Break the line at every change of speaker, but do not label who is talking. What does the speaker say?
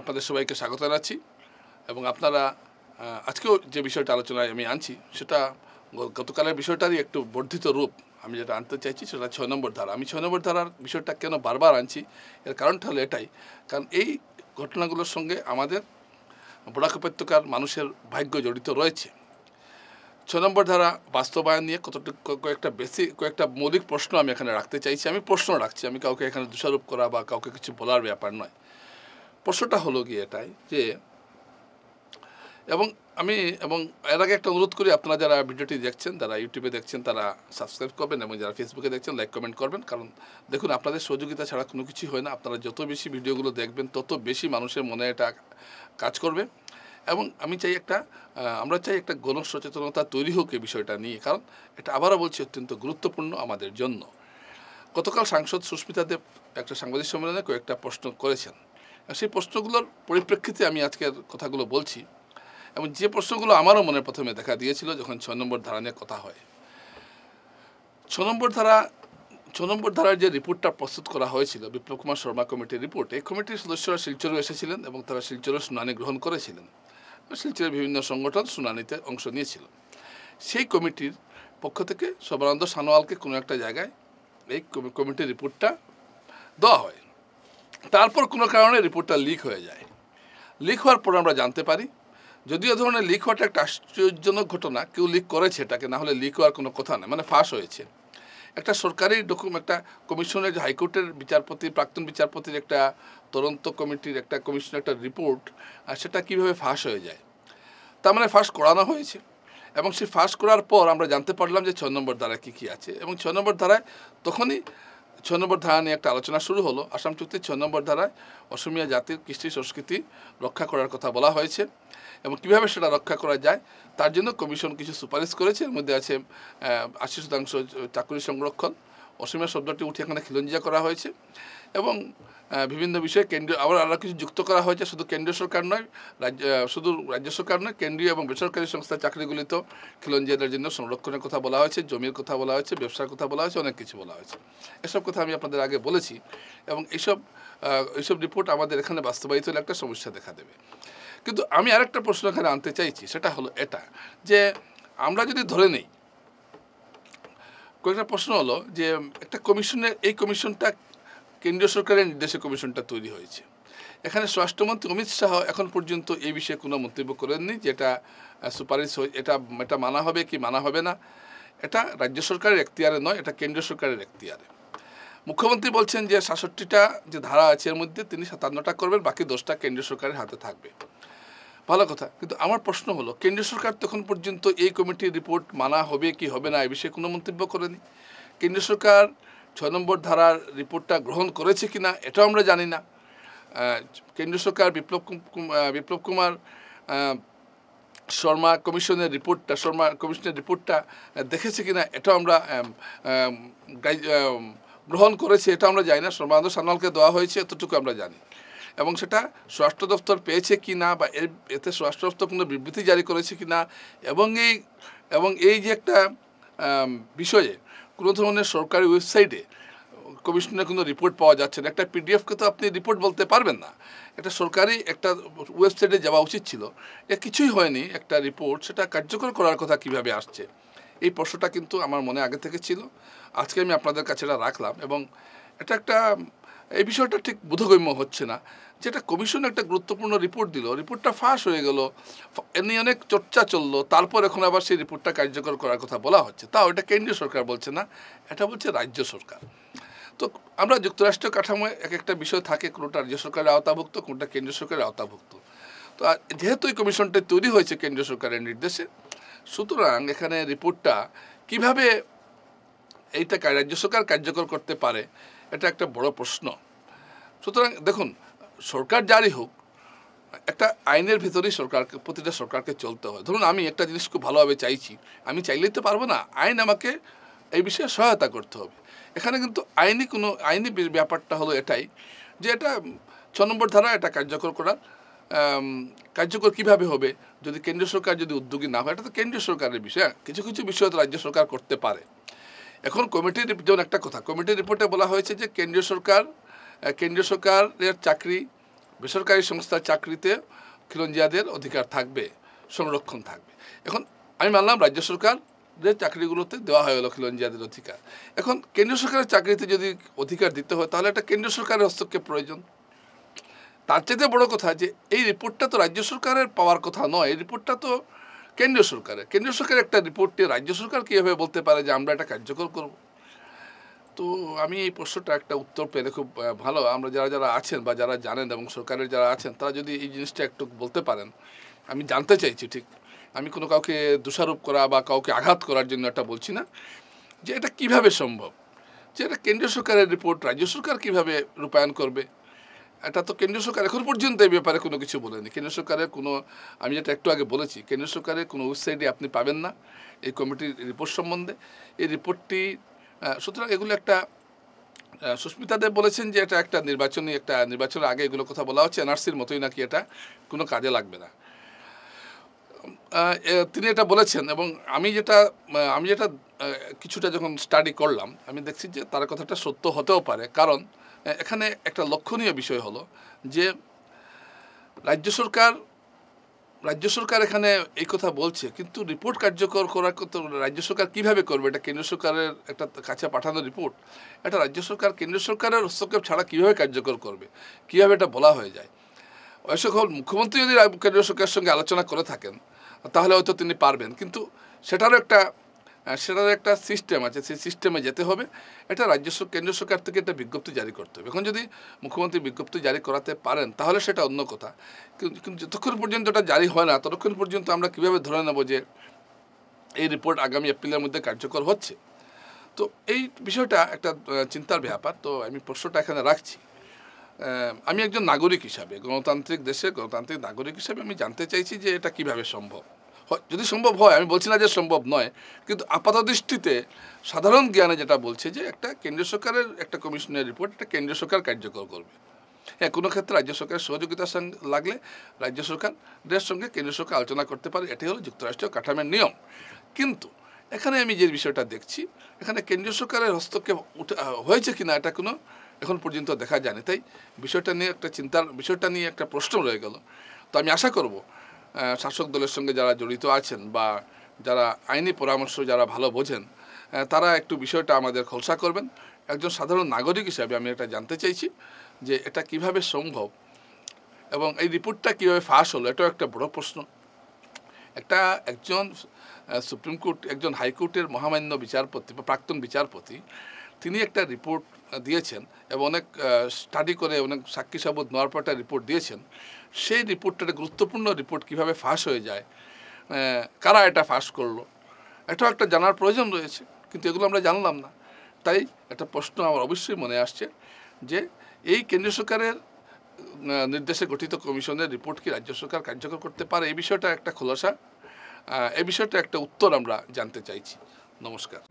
আপনাদের সবাইকে স্বাগত জানাচ্ছি এবং আপনারা আজকেও যে বিষয়টা আলোচনায় আমি আনছি সেটা গতকালের বিষয়টারই একটু বর্ধিত রূপ আমি যেটা আনতে চাইছি সেটা 6 নম্বর ধারা। আমি 6 নম্বর ধারার বিষয়টা কেন বারবার আনছি এর কারণটা হলো এটাই, কারণ এই ঘটনাগুলোর সঙ্গে আমাদের বরাক উপত্যকার মানুষের ভাগ্য জড়িত রয়েছে। 6 নম্বর ধারা বাস্তবায়ন নিয়ে কয়েকটা মৌলিক প্রশ্ন আমি এখানে রাখতে চাইছি। আমি প্রশ্ন রাখছি, আমি কাউকে এখানে দোষারোপ করা বা কাউকে কিছু বলার ব্যাপার নয়। প্রশ্নটা হলো গিয়ে এটাই যে আমি এর আগে একটা অনুরোধ করি, আপনারা যারা ভিডিওটি দেখছেন, যারা ইউটিউবে দেখছেন তারা সাবস্ক্রাইব করবেন এবং যারা ফেসবুকে দেখছেন লাইক কমেন্ট করবেন। কারণ দেখুন, আপনাদের সহযোগিতা ছাড়া কোনো কিছু হয় না। আপনারা যত বেশি ভিডিওগুলো দেখবেন তত বেশি মানুষের মনে এটা কাজ করবে এবং আমরা চাই একটা গণসচেতনতা তৈরি হোক এই বিষয়টা নিয়ে, কারণ এটা আবারও বলছি অত্যন্ত গুরুত্বপূর্ণ আমাদের জন্য। গতকাল সাংসদ সুস্মিতা দেব একটা সাংবাদিক সম্মেলনে কয়েকটা প্রশ্ন করেছেন, সেই প্রশ্নগুলোর পরিপ্রেক্ষিতে আমি আজকের কথাগুলো বলছি এবং যে প্রশ্নগুলো আমারও মনে প্রথমে দেখা দিয়েছিল যখন 6 নম্বর ধারা নিয়ে কথা হয়। 6 নম্বর ধারার যে রিপোর্টটা প্রস্তুত করা হয়েছিল বিপ্লব কুমার শর্মা কমিটির রিপোর্ট, এই কমিটির সদস্যরা শিলচরে এসেছিলেন এবং তারা শিলচরের শুনানি গ্রহণ করেছিলেন। শিলচরের বিভিন্ন সংগঠন শুনানিতে অংশ নিয়েছিল। সেই কমিটির পক্ষ থেকে সর্বানন্দ সানোয়ালকে কোনো একটা জায়গায় এই কমিটির রিপোর্টটা দেওয়া হয়। তারপর কোনো কারণে রিপোর্টটা লিক হয়ে যায়। লিক হওয়ার পর আমরা জানতে পারি, যদিও ধরনের লিক হওয়াটা একটা আশ্চর্যজনক ঘটনা, কেউ লিক করেছে এটাকে, না হলে লিক হওয়ার কোনো কথা নেই, মানে ফাঁস হয়েছে। একটা সরকারি একটা কমিশনের, হাইকোর্টের প্রাক্তন বিচারপতির একটা তদন্ত কমিটির কমিশনের একটা রিপোর্ট, আর সেটা কীভাবে ফাঁস হয়ে যায়? তার মানে ফাঁস করানো হয়েছে এবং সেই ফাঁস করার পর আমরা জানতে পারলাম যে 6 নম্বর ধারায় কী আছে এবং 6 নম্বর ধারায় তখনই 6 নম্বর ধারা নিয়ে একটা আলোচনা শুরু হলো। আসাম চুক্তির 6 নম্বর ধারায় অসমীয়া জাতির কৃষ্টি সংস্কৃতি রক্ষা করার কথা বলা হয়েছে এবং কীভাবে সেটা রক্ষা করা যায় তার জন্য কমিশন কিছু সুপারিশ করেছে। এর মধ্যে আছে 80% চাকরি সংরক্ষণ, অসমীয়া শব্দটি উঠে এখানে খিলঞ্জিয়া করা হয়েছে এবং বিভিন্ন বিষয়ে আরও কিছু যুক্ত করা হয়েছে। শুধু কেন্দ্রীয় সরকার নয়, শুধু রাজ্য সরকার নয়, কেন্দ্রীয় এবং বেসরকারি সংস্থার চাকরিগুলিতেও খিলঞ্জিয়াদের জন্য সংরক্ষণের কথা বলা হয়েছে, জমির কথা বলা হয়েছে, ব্যবসার কথা বলা হয়েছে, অনেক কিছু বলা হয়েছে। এসব কথা আমি আপনাদের আগে বলেছি এবং এইসব রিপোর্ট আমাদের এখানে বাস্তবায়িত হলে একটা সমস্যা দেখা দেবে। কিন্তু আমি আরেকটা প্রশ্ন এখানে আনতে চাইছি, সেটা হলো এটা যে আমরা যদি ধরে নেই, কয়েকটা প্রশ্ন হলো যে একটা এই কমিশনটা কেন্দ্রীয় সরকারের নির্দেশে কমিশনটা তৈরি হয়েছে। এখানে স্বরাষ্ট্রমন্ত্রী অমিত শাহ এখন পর্যন্ত এই বিষয়ে কোনো মন্তব্য করেননি যে এটা সুপারিশ এটা মানা হবে কি মানা হবে না। এটা রাজ্য সরকারের এখতিয়ারে নয়, এটা কেন্দ্রীয় সরকারের এখতিয়ারে। মুখ্যমন্ত্রী বলছেন যে 67টা যে ধারা আছে এর মধ্যে তিনি 57টা করবেন, বাকি 10টা কেন্দ্রীয় সরকারের হাতে থাকবে। ভালো কথা, কিন্তু আমার প্রশ্ন হলো কেন্দ্রীয় সরকার তখন পর্যন্ত এই কমিটির রিপোর্ট মানা হবে কি হবে না এই বিষয়ে কোনো মন্তব্য করেনি। কেন্দ্রীয় সরকার 6 নম্বর ধারার রিপোর্টটা গ্রহণ করেছে কিনা এটাও আমরা জানি না। কেন্দ্রীয় সরকার বিপ্লব কুমার শর্মা কমিশনের রিপোর্টটা দেখেছে কিনা এটাও আমরা গ্রহণ করেছে এটা আমরা জানি না। সর্বানন্দ সানোয়ালকে দেওয়া হয়েছে এতটুকু আমরা জানি এবং সেটা স্বরাষ্ট্র দপ্তর পেয়েছে কি না বা এতে স্বরাষ্ট্র দপ্তর কোনো বিবৃতি জারি করেছে কি না এবং এই যে একটা বিষয়ে কোনো ধরনের সরকারি ওয়েবসাইটে কমিশনের কোনো রিপোর্ট পাওয়া যাচ্ছে না। একটা পিডিএফকে তো আপনি রিপোর্ট বলতে পারবেন না, একটা সরকারি একটা ওয়েবসাইটে যাওয়া উচিত ছিল। কিছুই হয়নি, একটা রিপোর্ট সেটা কার্যকর করার কথা কিভাবে আসছে এই প্রশ্নটা কিন্তু আমার মনে আগে থেকে ছিল। আজকে আমি আপনাদের কাছে এটা রাখলাম এবং এই বিষয়টা ঠিক বোধগম্য হচ্ছে না, যেটা কমিশন একটা গুরুত্বপূর্ণ রিপোর্ট দিল, রিপোর্টটা ফাঁস হয়ে গেল, এ নিয়ে অনেক চর্চা চললো, তারপর এখন আবার সেই রিপোর্টটা কার্যকর করার কথা বলা হচ্ছে। তাও এটা কেন্দ্রীয় সরকার বলছে না, এটা বলছে রাজ্য সরকার। তো আমরা যুক্তরাষ্ট্রীয় কাঠামোয় একটা বিষয় থাকে, কোনোটা রাজ্য সরকারের আওতাভুক্ত, কোনোটা কেন্দ্রীয় সরকারের আওতাভুক্ত। তো যেহেতু এই কমিশনটা তৈরি হয়েছে কেন্দ্রীয় সরকারের নির্দেশে, সুতরাং এখানে রিপোর্টটা কিভাবে রাজ্য সরকার কার্যকর করতে পারে এটা একটা বড় প্রশ্ন। সুতরাং দেখুন, সরকার জারি হোক, একটা আইনের ভিতরেই প্রতিটা সরকারকে চলতে হয়। ধরুন আমি একটা জিনিস খুব ভালোভাবে চাইছি, আমি চাইলেই তো পারবো না, আইন আমাকে এই বিষয়ে সহায়তা করতে হবে। এখানে কিন্তু আইনি ব্যাপারটা হলো এটাই যে এটা 6 নম্বর ধারা এটা কার্যকর কীভাবে হবে যদি কেন্দ্রীয় সরকার যদি উদ্যোগী না হয়। এটা তো কেন্দ্রীয় সরকারের বিষয়, কিছু কিছু বিষয় তো রাজ্য সরকার করতে পারে। এখন যেমন একটা কথা, কমিটির রিপোর্টে বলা হয়েছে যে কেন্দ্রীয় সরকারের চাকরি বেসরকারি সংস্থার চাকরিতে খিলঞ্জিয়াদের অধিকার থাকবে, সংরক্ষণ থাকবে। এখন আমি মানলাম রাজ্য সরকারের চাকরিগুলোতে দেওয়া হয়ে গেলো খিলঞ্জিয়াদের অধিকার। এখন কেন্দ্রীয় সরকারের চাকরিতে যদি অধিকার দিতে হয় তাহলে একটা কেন্দ্রীয় সরকারের হস্তক্ষেপ প্রয়োজন। তার চাইতে বড় কথা যে এই রিপোর্টটা তো রাজ্য সরকারের পাওয়ার কথা নয়, এই রিপোর্টটা তো কেন্দ্রীয় সরকারের একটা রিপোর্টে রাজ্য সরকার কীভাবে বলতে পারে যে আমরা এটা কার্যকর করব। তো আমি এই প্রশ্নটা একটা উত্তর পেলে খুব ভালো। আমরা যারা আছেন বা যারা জানেন এবং সরকারের যারা আছেন তারা যদি এই জিনিসটা একটু বলতে পারেন, আমি জানতে চাইছি। ঠিক, আমি কোনো কাউকে দোষারোপ করা বা কাউকে আঘাত করার জন্য এটা বলছি না, যে এটা কিভাবে সম্ভব, যে এটা কেন্দ্রীয় সরকারের রিপোর্ট রাজ্য সরকার কিভাবে রূপায়ণ করবে। এটা তো কেন্দ্রীয় সরকার এখন পর্যন্ত এই ব্যাপারে কোনো কিছু বলেনি। কেন্দ্রীয় সরকারের কোনো, আমি যেটা একটু আগে বলেছি, কেন্দ্রীয় সরকারের কোনো ওয়েবসাইটে আপনি পাবেন না এই কমিটির রিপোর্ট সম্বন্ধে। এই রিপোর্টটি সুতরাং এগুলো একটা, সুস্মিতা দেব বলেছেন যে এটা একটা নির্বাচনের আগে এগুলো কথা বলা হচ্ছে, এনআরসির মতোই নাকি এটা কোনো কাজে লাগবে না। তিনি এটা বলেছেন এবং আমি যেটা কিছুটা যখন স্টাডি করলাম আমি দেখছি যে তার কথাটা সত্য হতেও পারে। কারণ এখানে একটা লক্ষণীয় বিষয় হলো যে রাজ্য সরকার এখানে এই কথা বলছে, কিন্তু রিপোর্ট কার্যকর করার কথা রাজ্য সরকার কীভাবে করবে? এটা কেন্দ্র সরকারের একটা কাছে পাঠানো রিপোর্ট, এটা রাজ্য সরকার কেন্দ্র সরকারের হস্তক্ষেপ ছাড়া কীভাবে কার্যকর করবে, কীভাবে এটা বলা হয়ে যায়? ওই সকল মুখ্যমন্ত্রী যদি কেন্দ্র সরকারের সঙ্গে আলোচনা করে থাকেন তাহলে হয়তো তিনি পারবেন, কিন্তু সেটারও একটা সিস্টেম আছে, সেই সিস্টেমে যেতে হবে। এটা কেন্দ্র সরকার থেকে একটা বিজ্ঞপ্তি জারি করতে হবে। এখন যদি মুখ্যমন্ত্রী বিজ্ঞপ্তি জারি করাতে পারেন তাহলে সেটা অন্য কথা, কিন্তু যতক্ষণ পর্যন্ত এটা জারি হয় না ততক্ষণ পর্যন্ত আমরা কীভাবে ধরে নেব যে এই রিপোর্ট আগামী এপ্রিলের মধ্যে কার্যকর হচ্ছে? তো এই বিষয়টা একটা চিন্তার ব্যাপার। তো আমি প্রশ্নটা এখানে রাখছি। আমি একজন নাগরিক হিসাবে, গণতান্ত্রিক দেশে গণতান্ত্রিক নাগরিক হিসাবে আমি জানতে চাইছি যে এটা কিভাবে সম্ভব। যদি সম্ভব হয়, আমি বলছি না যে সম্ভব নয়, কিন্তু আপাতদৃষ্টিতে সাধারণ জ্ঞানে যেটা বলছে যে একটা কেন্দ্রীয় সরকারের একটা কমিশনের রিপোর্ট এটা কেন্দ্রীয় সরকার কার্যকর করবে। হ্যাঁ, কোনো ক্ষেত্রে রাজ্য সরকারের সহযোগিতার সঙ্গে লাগলে রাজ্য সরকারের সঙ্গে কেন্দ্রীয় সরকার আলোচনা করতে পারে, এটাই হলো যুক্তরাষ্ট্রীয় কাঠামোর নিয়ম। কিন্তু এখানে আমি যে বিষয়টা দেখছি, এখানে কেন্দ্রীয় সরকারের হস্তক্ষেপ হয়েছে কিনা এটা কোনো এখন পর্যন্ত দেখা যায়নি। তাই বিষয়টা নিয়ে একটা প্রশ্ন রয়ে গেল। তো আমি আশা করব শাসক দলের সঙ্গে যারা জড়িত আছেন বা যারা আইনি পরামর্শ যারা ভালো বোঝেন তারা একটু বিষয়টা আমাদের খোলসা করবেন। একজন সাধারণ নাগরিক হিসাবে আমি এটা জানতে চাইছি যে এটা কিভাবে সম্ভব এবং এই রিপোর্টটা কীভাবে ফাঁস হলো, এটাও একটা বড় প্রশ্ন। একজন সুপ্রিম কোর্ট, একজন হাইকোর্টের মহামান্য বিচারপতি বা প্রাক্তন বিচারপতি, তিনি একটা রিপোর্ট দিয়েছেন এবং অনেক স্টাডি করে অনেক সাক্ষী সাবুত নেওয়ার পর একটা রিপোর্ট দিয়েছেন। সেই রিপোর্টটা একটা গুরুত্বপূর্ণ রিপোর্ট কীভাবে ফাঁস হয়ে যায়, কারা এটা ফাঁস করলো, এটাও একটা জানার প্রয়োজন রয়েছে, কিন্তু এগুলো আমরা জানলাম না। তাই একটা প্রশ্ন আমার অবশ্যই মনে আসছে যে এই কেন্দ্রীয় সরকারের নির্দেশে গঠিত কমিশনের রিপোর্ট কি রাজ্য সরকার কার্যকর করতে পারে? এই বিষয়টা একটা খোলাসা, এই বিষয়টা একটা উত্তর আমরা জানতে চাইছি। নমস্কার।